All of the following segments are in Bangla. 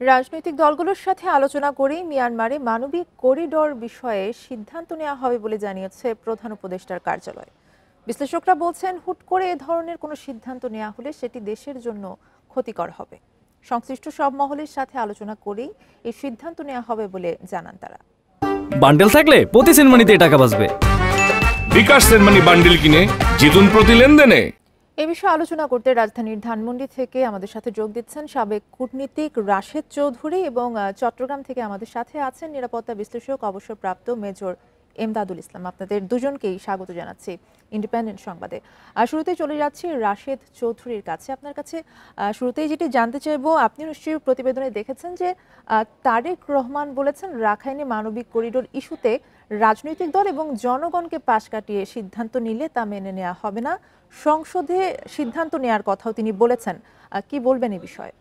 রাজনৈতিক দলগুলোর সাথে আলোচনা করেই মিয়ানমারে মানবিক করিডোর বিষয়ে সিদ্ধান্ত নেওয়া হবে বলে জানিয়েছে প্রধান উপদেষ্টার কার্যালয়। বিশ্লেষকরা বলছেন, হুট করে এ ধরনের কোনো সিদ্ধান্ত নেওয়া হলে সেটি দেশের জন্য ক্ষতিকর হবে। সংশ্লিষ্ট সব মহলের সাথে আলোচনা করেই এই সিদ্ধান্ত নেওয়া হবে বলে জানান তারা। বান্ডেল থাকলে প্রতি সেনমানিতে টাকা বাঁচবে। বিকাশ সেনমানি বান্ডেল কিনে জিতুন প্রতি লেনদেনে। এ বিষয়ে আলোচনা করতে রাজধানীর ধানমন্ডি থেকে আমাদের সাথে যোগ দিচ্ছেন সাবেক কূটনীতিক রাশেদ চৌধুরী এবং চট্টগ্রাম থেকে আমাদের সাথে আছেন নিরাপত্তা বিশ্লেষক অবসরপ্রাপ্ত মেজর এমদাদুল ইসলাম। আপনাদের দুজনকেই স্বাগত জানাচ্ছি ইন্ডিপেন্ডেন্ট সংবাদে। শুরুতেই চলে যাচ্ছি রাশেদ চৌধুরীর কাছে। আপনার কাছে শুরুতেই যেটি জানতে চাইবো, আপনি নিশ্চয়ই প্রতিবেদনে দেখেছেন যে তারেক রহমান বলেছেন রাখাইনে মানবিক করিডোর ইস্যুতে রাজনৈতিক দল এবং জনগণকে পাশ কাটিয়ে সিদ্ধান্ত নিলে তা মেনে নেওয়া হবে না, সংসদে সিদ্ধান্ত নেয়ার কথাও তিনি বলেছেন। কি বলবেন এই বিষয়ে?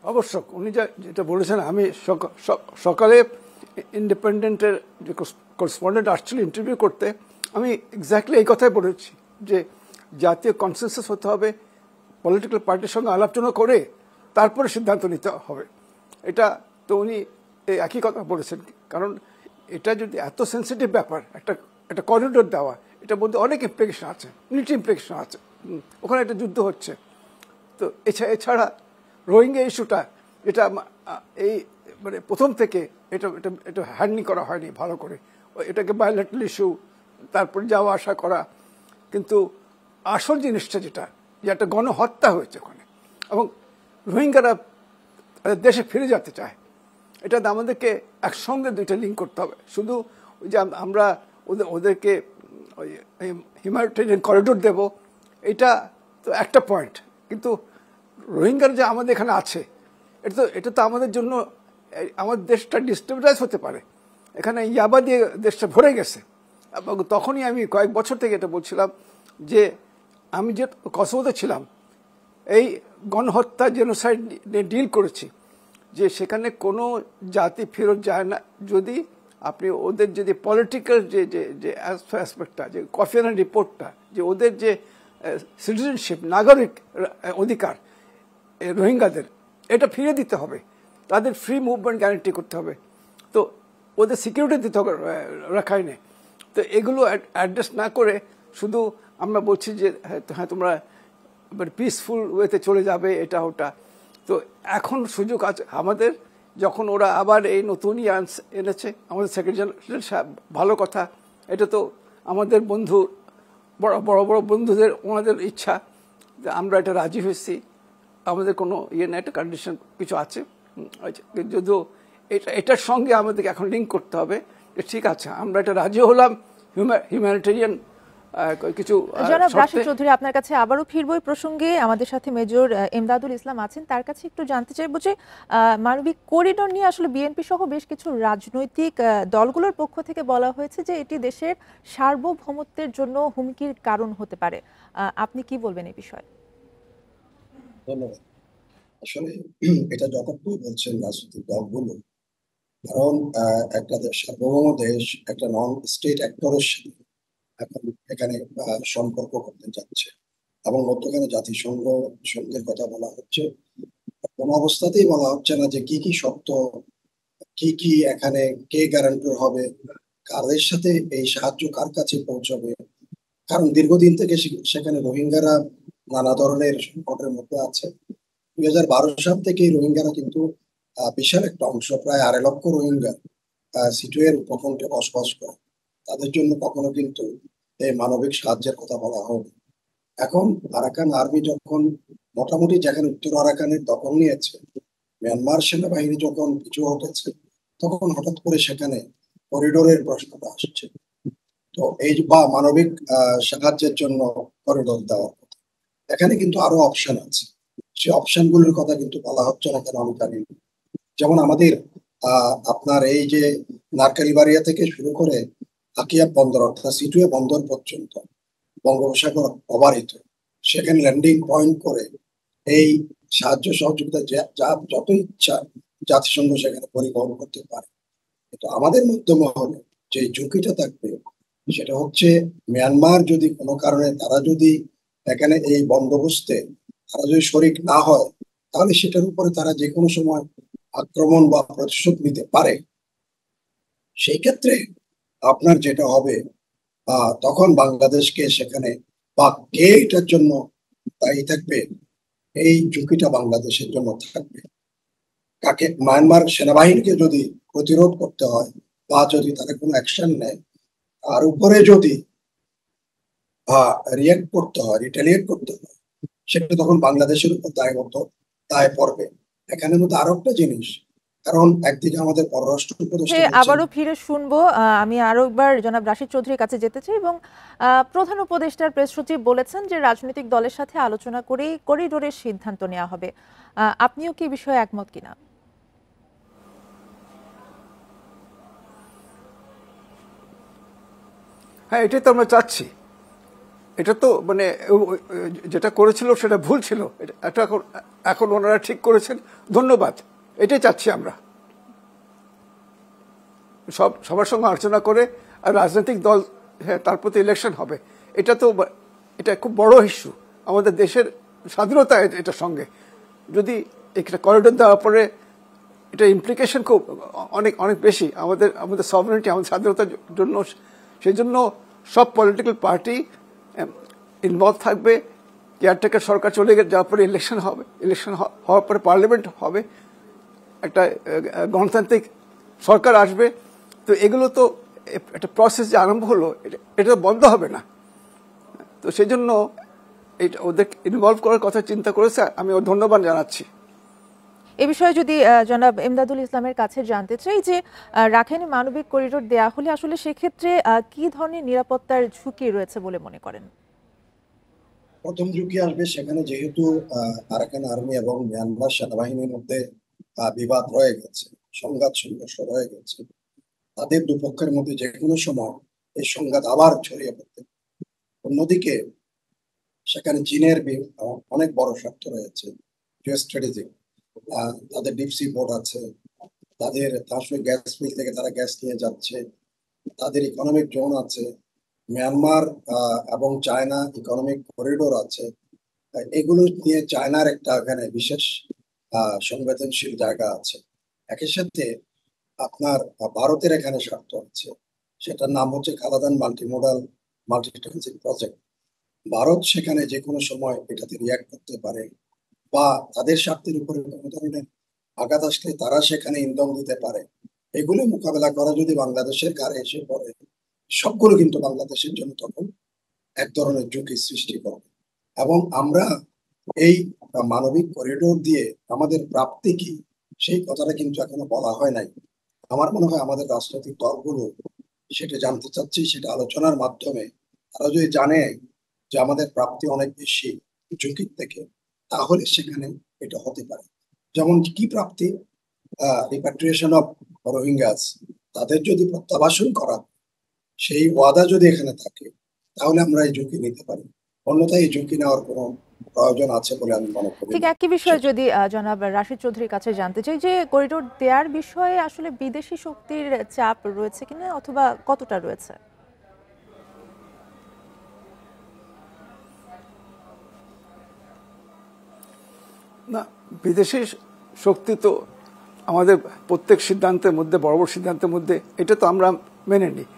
অবশ্য উনি যেটা বলেছেন, আমি সকালে ইন্ডিপেন্ডেন্টের যে করেসপন্ডেন্ট আসছিল ইন্টারভিউ করতে, আমি এক্স্যাক্টলি এই কথাই বলেছি যে জাতীয় কনসেনসাস হতে হবে, পলিটিক্যাল পার্টির সঙ্গে আলোচনা করে তারপরে সিদ্ধান্ত নিতে হবে। এটা তো উনি একই কথা বলেছেন, কারণ এটা যদি এত সেন্সিটিভ ব্যাপার, একটা করিডোর দেওয়া, এটার মধ্যে অনেক ইমপ্লিকেশন আছে, মিলিটারি ইমপ্লিকেশন আছে, ওখানে একটা যুদ্ধ হচ্ছে। তো এছাড়া রোহিঙ্গা ইস্যুটা, এটা এই মানে প্রথম থেকে এটা এটা এটা হ্যান্ডলিং করা হয়নি ভালো করে, এটাকে বায়োলেটারাল ইস্যু, তারপর যাওয়া আসা করা। কিন্তু আসল জিনিসটা যেটা, যে একটা গণহত্যা হয়েছে ওখানে, এবং রোহিঙ্গারা দেশে ফিরে যেতে চায়, এটা আমাদেরকে একসঙ্গে দুইটা লিঙ্ক করতে হবে। শুধু যে আমরা ওদেরকে হিউম্যানিটেরিয়ান করিডোর দেব, এটা তো একটা পয়েন্ট, কিন্তু রোহিঙ্গার যে আমাদের এখানে আছে, এটা তো আমাদের জন্য, আমাদের দেশটা ডিস্টেবিলাইজ হতে পারে। এখানে ইয়াবা দিয়ে দেশটা ভরে গেছে। এবং তখনই আমি কয়েক বছর থেকে এটা বলছিলাম যে আমি যে কসোভোতে ছিলাম, এই গণহত্যা জেনোসাইড নিয়ে ডিল করেছি, যে সেখানে কোনো জাতি ফেরত যায় না যদি আপনি ওদের যদি পলিটিক্যাল যে অ্যাসপেক্টটা, যে কফি আনান রিপোর্টটা, যে ওদের যে সিটিজেনশিপ, নাগরিক অধিকার রোহিঙ্গাদের, এটা ফিরিয়ে দিতে হবে, তাদের ফ্রি মুভমেন্ট গ্যারান্টি করতে হবে, তো ওদের সিকিউরিটি দিতে হবে রাখাইনে। তো এগুলো অ্যাড্রেস না করে শুধু আমরা বলছি যে হ্যাঁ তোমরা পিসফুল ওয়েতে চলে যাবে, এটা ওটা। তো এখন সুযোগ আছে আমাদের, যখন ওরা আবার এই নতুন এনেছে, আমাদের সেক্রেটারি জেনারেল সাহেব, ভালো কথা। এটা তো আমাদের বন্ধু, বড় বড় বন্ধুদের, ওনাদের ইচ্ছা, আমরা এটা রাজি হয়েছি। আমাদের কোনো ইয়ে না, একটা কন্ডিশন কিছু আছে, যদিও এটার সঙ্গে আমাদেরকে এখন লিঙ্ক করতে হবে যে ঠিক আছে আমরা এটা রাজি হলাম হিউম্যানিটেরিয়ান কিছু। জনাব রাশেদ চৌধুরী, আপনার কাছে আবারও ফিরবো এই প্রসঙ্গে। আমাদের সাথে মেজর এমদাদুল ইসলাম আছেন, তার কাছে একটু জানতে চাইবো যে মানবিক করিডোর নিয়ে আসলে বিএনপি সহ বেশ কিছু রাজনৈতিক দলগুলোর পক্ষ থেকে বলা হয়েছে যে এটি দেশের সার্বভৌমত্বের জন্য হুমকির কারণ হতে পারে। আপনি কি বলবেন এই বিষয়ে? ধন্যবাদ। আসলে এটা যথার্থই বলছেন রাজনৈতিক দলগুলো, কারণ একটা সার্বভৌম দেশ একটা নন স্টেট অ্যাক্টরের সাথে এখন এখানে সম্পর্ক করতে যাচ্ছে, এবং মধ্যখানে জাতিসংঘ সঙ্গের কথা বলা হচ্ছে। কোনো অবস্থাতেই বলা হচ্ছে না যে কি কি শর্ত, কি এখানে কে গ্যারান্টর হবে, কাদের সাথে এই সাহায্য কার কাছে পৌঁছবে। কারণ দীর্ঘদিন থেকে সেখানে রোহিঙ্গারা নানা ধরনের সংকটের মধ্যে আছে। 2012 সাল থেকে রোহিঙ্গারা কিন্তু বিশাল একটা অংশ, প্রায় 2.5 লক্ষ রোহিঙ্গা সিটুয়ের উপকণ্ঠে বসবাস করে। তাদের জন্য কখনো কিন্তু এই মানবিক সাহায্যের কথা বলা হয়নি। এখন আরাকান আর্মি যখন মোটামুটি যেখানে উত্তর আরাকানের দখল নিয়েছে, মিয়ানমার সেনাবাহিনী যখন পিছু হটেছে, তখন হঠাৎ করে সেখানে করিডোরের প্রশ্নটা আসছে। তো এই বা মানবিক সাহায্যের জন্য করিডোর দেওয়ার কথা, এখানে কিন্তু আরো অপশন আছে। সেই অপশনগুলোর কথা কিন্তু বলা হচ্ছে না কেন আমি জানি না। যেমন আমাদের আপনার এই যে নারকালিবাড়িয়া থেকে শুরু করে আকিয়া বন্দর অর্থাৎ সিটুয়ে বন্দর পর্যন্ত বঙ্গোপসাগর অবারিত, সেখানে ল্যান্ডিং পয়েন্ট করে এই সাহায্য সহযোগিতা যত ইচ্ছা জাতিসংঘ সেখানে পরিবহন করতে পারে। কিন্তু আমাদের মাধ্যমে হলে যে ঝুঁকিটা থাকবে সেটা হচ্ছে, মিয়ানমার যদি কোনো কারণে তারা যদি এখানে এই বন্দোবস্তে তারা যদি শরিক না হয়, তাহলে সেটার উপরে তারা যে কোনো সময় আক্রমণ বা প্রতিশোধ নিতে পারে। সেই ক্ষেত্রে আপনার যেটা হবে, তখন বাংলাদেশকে সেখানে বা কে এটার জন্য দায়ী থাকবে, এই ঝুঁকিটা বাংলাদেশের জন্য থাকবে। কাকে, মায়ানমার সেনাবাহিনীকে যদি প্রতিরোধ করতে হয় বা যদি তারা কোনো অ্যাকশন নেয়, তার উপরে যদি রিয়াক্ট করতে হয়, রিটালিয়েট করতে হয়, সেটা তখন বাংলাদেশের উপর দায় পড়বে। এখানের মধ্যে আরো একটা জিনিস, কারণ একদিকে আমাদের পররাষ্ট্র উপদেষ্টা বলছেন, আবারও ফিরে শুনবো। আমি আরো একবার জনাব রাশিদ চৌধুরীর কাছে যেতে চাই এবং প্রধান উপদেষ্টার প্রেস সচিব বলেছেন যে রাজনৈতিক দলের সাথে আলোচনা করেই করিডোরের সিদ্ধান্ত নেওয়া হবে। আপনিও কি এই বিষয়ে একমত কিনা? হ্যাঁ, এটাই তো আমরা চাচ্ছি। এটা তো মানে যেটা করেছিল সেটা ভুল ছিল, এটা এখন ওনারা ঠিক করেছেন, ধন্যবাদ। এটাই চাচ্ছি আমরা, সবার সঙ্গে আলোচনা করে। আর রাজনৈতিক দল, হ্যাঁ, তার প্রতি ইলেকশন হবে। এটা খুব বড় ইস্যু আমাদের দেশের স্বাধীনতা। এটার সঙ্গে যদি একটা করিডোর দেওয়ার পরে এটা ইমপ্লিকেশন খুব অনেক বেশি আমাদের সভারেনিটি, আমাদের স্বাধীনতার জন্য। সেই জন্য সব পলিটিক্যাল পার্টি ইনভলভ থাকবে। কেয়ারটেকার সরকার চলে যাওয়ার পরে ইলেকশন হবে, ইলেকশন হওয়ার পরে পার্লামেন্ট হবে, একটা গণতান্ত্রিক সরকার আসবে। তো এগুলো তো একটা প্রসেস যে আরম্ভ হলো, এটা বন্ধ হবে না। তো সেই জন্য ওদের ইনভলভ করার কথা চিন্তা করেছে, আমি ওর ধন্যবাদ জানাচ্ছি। এ বিষয়ে যদি জনাব এমদাদুল ইসলামের কাছে জানতে চাই যে রাখাইনে মানবিক করিডোর দেয়া হলে আসলে সেক্ষেত্রে কি ধরনের নিরাপত্তার ঝুঁকি রয়েছে বলে মনে করেন? প্রথম ঝুঁকি আসবে সেখানে, যেহেতু আরাকান আর্মি এবং মিয়ানমার সেনাবাহিনীর মধ্যে বিবাদ রয়ে গেছে, সংঘাত সংঘর্ষ রয়ে গেছে, তাদের দুপক্ষের মধ্যে যে কোনো সময় এই সংঘাত আবার ছড়িয়ে পড়তে। অন্যদিকে সেখানে চীনের অনেক বড় স্বার্থ রয়েছে, স্ট্র্যাটেজিক। তাদের ডিপসি পোর্ট আছে, তাদের আসলে গ্যাস ফিল্ড থেকে তারা গ্যাস নিয়ে যাচ্ছে, তাদের ইকোনমিক জোন আছে, মিয়ানমার এবং চায়না ইকোনমিক করিডোর আছে। এগুলো নিয়ে চায়নার একটা এখানে বিশেষ সংবেদনশীল জায়গা আছে। একই সাথে আপনার ভারতের এখানে স্বার্থ আছে, সেটার নাম হচ্ছে Kaladan multimodal multi transit project. Bharat সেখানে যে কোনো সময় এটাতে রিয়াক্ট করতে পারে, বা তাদের স্বার্থের উপরে কোনো ধরনের আঘাত আসলে তারা সেখানে ইন্ধন দিতে পারে। এগুলো মোকাবেলা করা যদি বাংলাদেশের কারে এসে পড়ে, সবগুলো কিন্তু বাংলাদেশের জন্য তখন এক ধরনের ঝুঁকি সৃষ্টি করবে। এবং আমরা এই মানবিক করিডোর দিয়ে আমাদের প্রাপ্তি কি, সেই কথাটা কিন্তু এখনো বলা হয় নাই। আমার মনে হয় আমাদের রাজনৈতিক দলগুলো সেটা জানতে চাচ্ছি, সেটা আলোচনার মাধ্যমে তারা যদি জানে যে আমাদের প্রাপ্তি অনেক বেশি ঝুঁকির থেকে, তাহলে সেখানে এটা হতে পারে। যেমন কি প্রাপ্তি, রিপাট্রিয়েশন অফ রোহিঙ্গাস, তাদের যদি প্রত্যাবাসন করা, সেই ওয়াদা যদি এখানে থাকে, তাহলে আমরা এই ঝুঁকি নিতে পারি। অন্যথায় এই ঝুঁকি নেওয়ার কোনো প্রয়োজন আছে বলে আমি মনে করি। ঠিক একই বিষয়ে যদি জনাব রাশিদ চৌধুরীর কাছে জানতে চাই যে করিডোর দেওয়ার বিষয়ে আসলে বিদেশি শক্তির চাপ রয়েছে কিনা অথবা কতটা রয়েছে? না, বিদেশি শক্তি তো আমাদের প্রত্যেক সিদ্ধান্তের মধ্যে, বড় বড় সিদ্ধান্তের মধ্যে, এটা তো আমরা মেনে নিই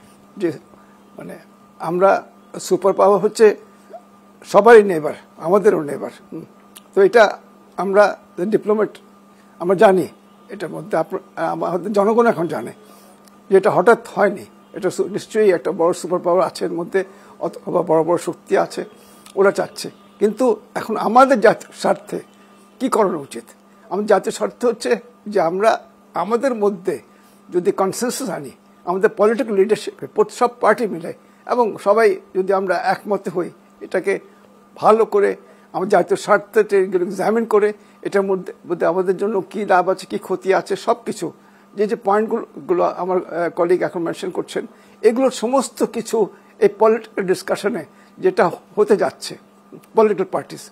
যে মানে আমরা সুপার পাওয়ার হচ্ছে সবারই নেবার, আমাদেরও নেবার। তো এটা আমরা ডিপ্লোমেট, আমরা জানি এটার মধ্যে। আমাদের জনগণ এখন জানে যে এটা হঠাৎ হয়নি, এটা নিশ্চয়ই একটা বড় সুপার পাওয়ার আছে এর মধ্যে, অথবা বড় বড় শক্তি আছে, ওরা চাচ্ছে। কিন্তু এখন আমাদের জাতীয় স্বার্থে কি করানো উচিত? আমাদের জাতীয় স্বার্থ হচ্ছে যে আমরা আমাদের মধ্যে যদি কনসেনসাস আনি, আমাদের পলিটিক্যাল লিডারশিপে সব পার্টি মিলে এবং সবাই যদি আমরা একমতে হই, এটাকে ভালো করে আমার জাতীয় স্বার্থে এক্সামিন করে এটার মধ্যে আমাদের জন্য কি লাভ আছে, কি ক্ষতি আছে, সব কিছু যে পয়েন্টগুলো আমার কলিগ এখন মেনশন করছেন, এগুলোর সমস্ত কিছু এই পলিটিক্যাল ডিসকাশনে যেটা হতে যাচ্ছে, পলিটিক্যাল পার্টিস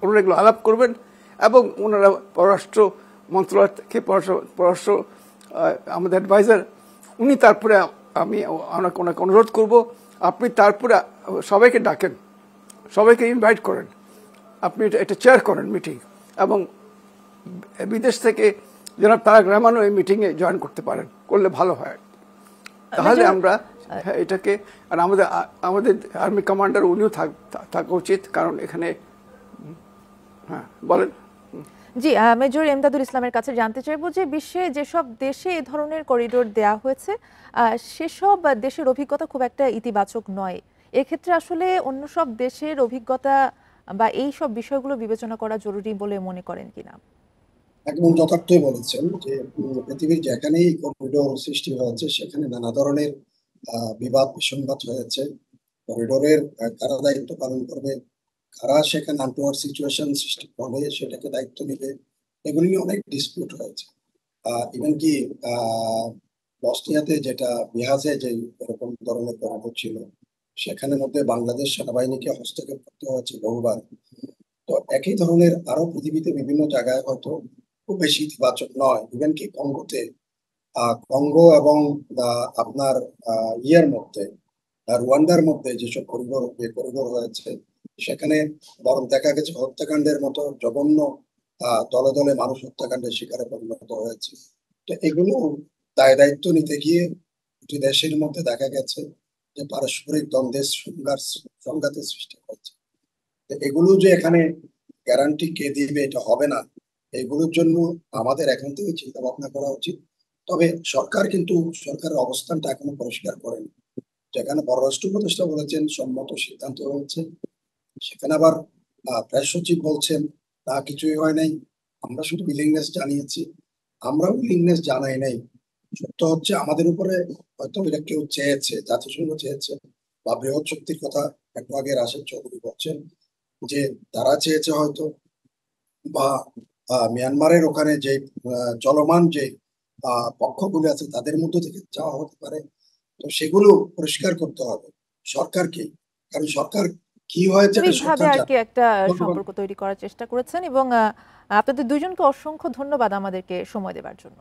ওনারা এগুলো আলাপ করবেন এবং ওনারা পররাষ্ট্র মন্ত্রণালয় থেকে পররাষ্ট্র আমাদের অ্যাডভাইজার, উনি তারপরে ওনাকে অনুরোধ করব, আপনি তারপরে সবাইকে ডাকেন, সবাইকে ইনভাইট করেন, আপনি এটা চেয়ার করেন মিটিং, এবং বিদেশ থেকে জনাব তারেক রহমানও এই মিটিংয়ে জয়েন করতে পারেন, করলে ভালো হয়। তাহলে আমরা এটাকে, আর আমাদের আর্মি কমান্ডার উনিও থাকা উচিত, কারণ এখানে হ্যাঁ বলেন। জি, মেজর এমদাদুল ইসলামের কাছে জানতে চাইবো যে বিশ্বে যেসব দেশে এই ধরনের করিডোর দেয়া হয়েছে সেসব দেশের অভিজ্ঞতা খুব একটা ইতিবাচক নয়। এক্ষেত্রে আসলে অন্য সব দেশের অভিজ্ঞতা বা এই সব বিষয়গুলো বিবেচনা করা জরুরি বলে মনে করেন কিনা? একদম যথার্থই বলেছেন যে পৃথিবীর যেখানেই করিডোর সৃষ্টি হয়েছে সেখানে নানা ধরনের বিবাদ বিসংবাদ হয়েছে। করিডোরের কারা দায়িত্ব পালন করবে, কারা সেখানে আনটওয়ার্ড সিচুয়েশন সৃষ্টি করবে, সেটাকে দায়িত্ব নিবে, এগুলি নিয়ে অনেক ডিসপিউট হয়েছে। ইভেন কি বসনিয়াতে যেটা বিহাজে যে এরকম ধরনের করিডোর ছিল, সেখানে মধ্যে বাংলাদেশ সেনাবাহিনীকে হস্তক্ষেপ করতে হয়েছে বহুবার। তো একই ধরনের আরো পৃথিবীতে বিভিন্ন জায়গায় হয়তো খুব বেশি ইতিবাচক নয়। ইভেন কি কঙ্গোতে, কঙ্গো এবং আপনার ইয়ের মধ্যে, রুয়ান্ডার মধ্যে যেসব করিডোর হয়েছে, সেখানে বরং দেখা গেছে হত্যাকাণ্ডের মতো জঘন্য দলে দলে মানুষ হত্যাকাণ্ডের শিকারে পরিণত হয়েছে। তো এগুলো দায়িত্ব নিতে গিয়ে দুটি দেশের মধ্যে দেখা গেছে যে পারস্পরিক দ্বন্দ্বের সংঘাতের সৃষ্টি হয়েছে। এগুলো যে এখানে গ্যারান্টি কে দিবে এটা হবে না, এগুলোর জন্য আমাদের এখন থেকে চিন্তা ভাবনা করা উচিত। তবে সরকার কিন্তু সরকারের অবস্থানটা এখনো পরিষ্কার করেনি। যেখানে পররাষ্ট্র উপদেষ্টা বলেছেন সম্মত সিদ্ধান্ত হয়েছে, সেখানে আবার প্রেস সচিব বলছেন তা কিছুই হয় নাই, আমরা শুধু উইলিংনেস জানিয়েছি। আমরা উইলিংনেস জানাই নাই, সত্য হচ্ছে আমাদের উপরে হয়তো এটা কেউ চেয়েছে, জাতিসংঘ চেয়েছে, বা বৃহৎ শক্তির কথা একটু আগে রাশেদ চৌধুরী বলছেন যে তারা চেয়েছে হয়তো, বা মিয়ানমারের ওখানে যে চলমান যে পক্ষগুলো আছে তাদের মধ্যে থেকে চাওয়া হতে পারে। তো সেগুলো পরিষ্কার করতে হবে সরকারকে, কারণ সরকার কি হয়েছে ভাবে সরকার আর কি একটা জানে। সম্পর্ক তৈরি করার চেষ্টা করেছেন এবং আপনাদের দুইজনকে অসংখ্য ধন্যবাদ আমাদেরকে সময় দেওয়ার জন্য।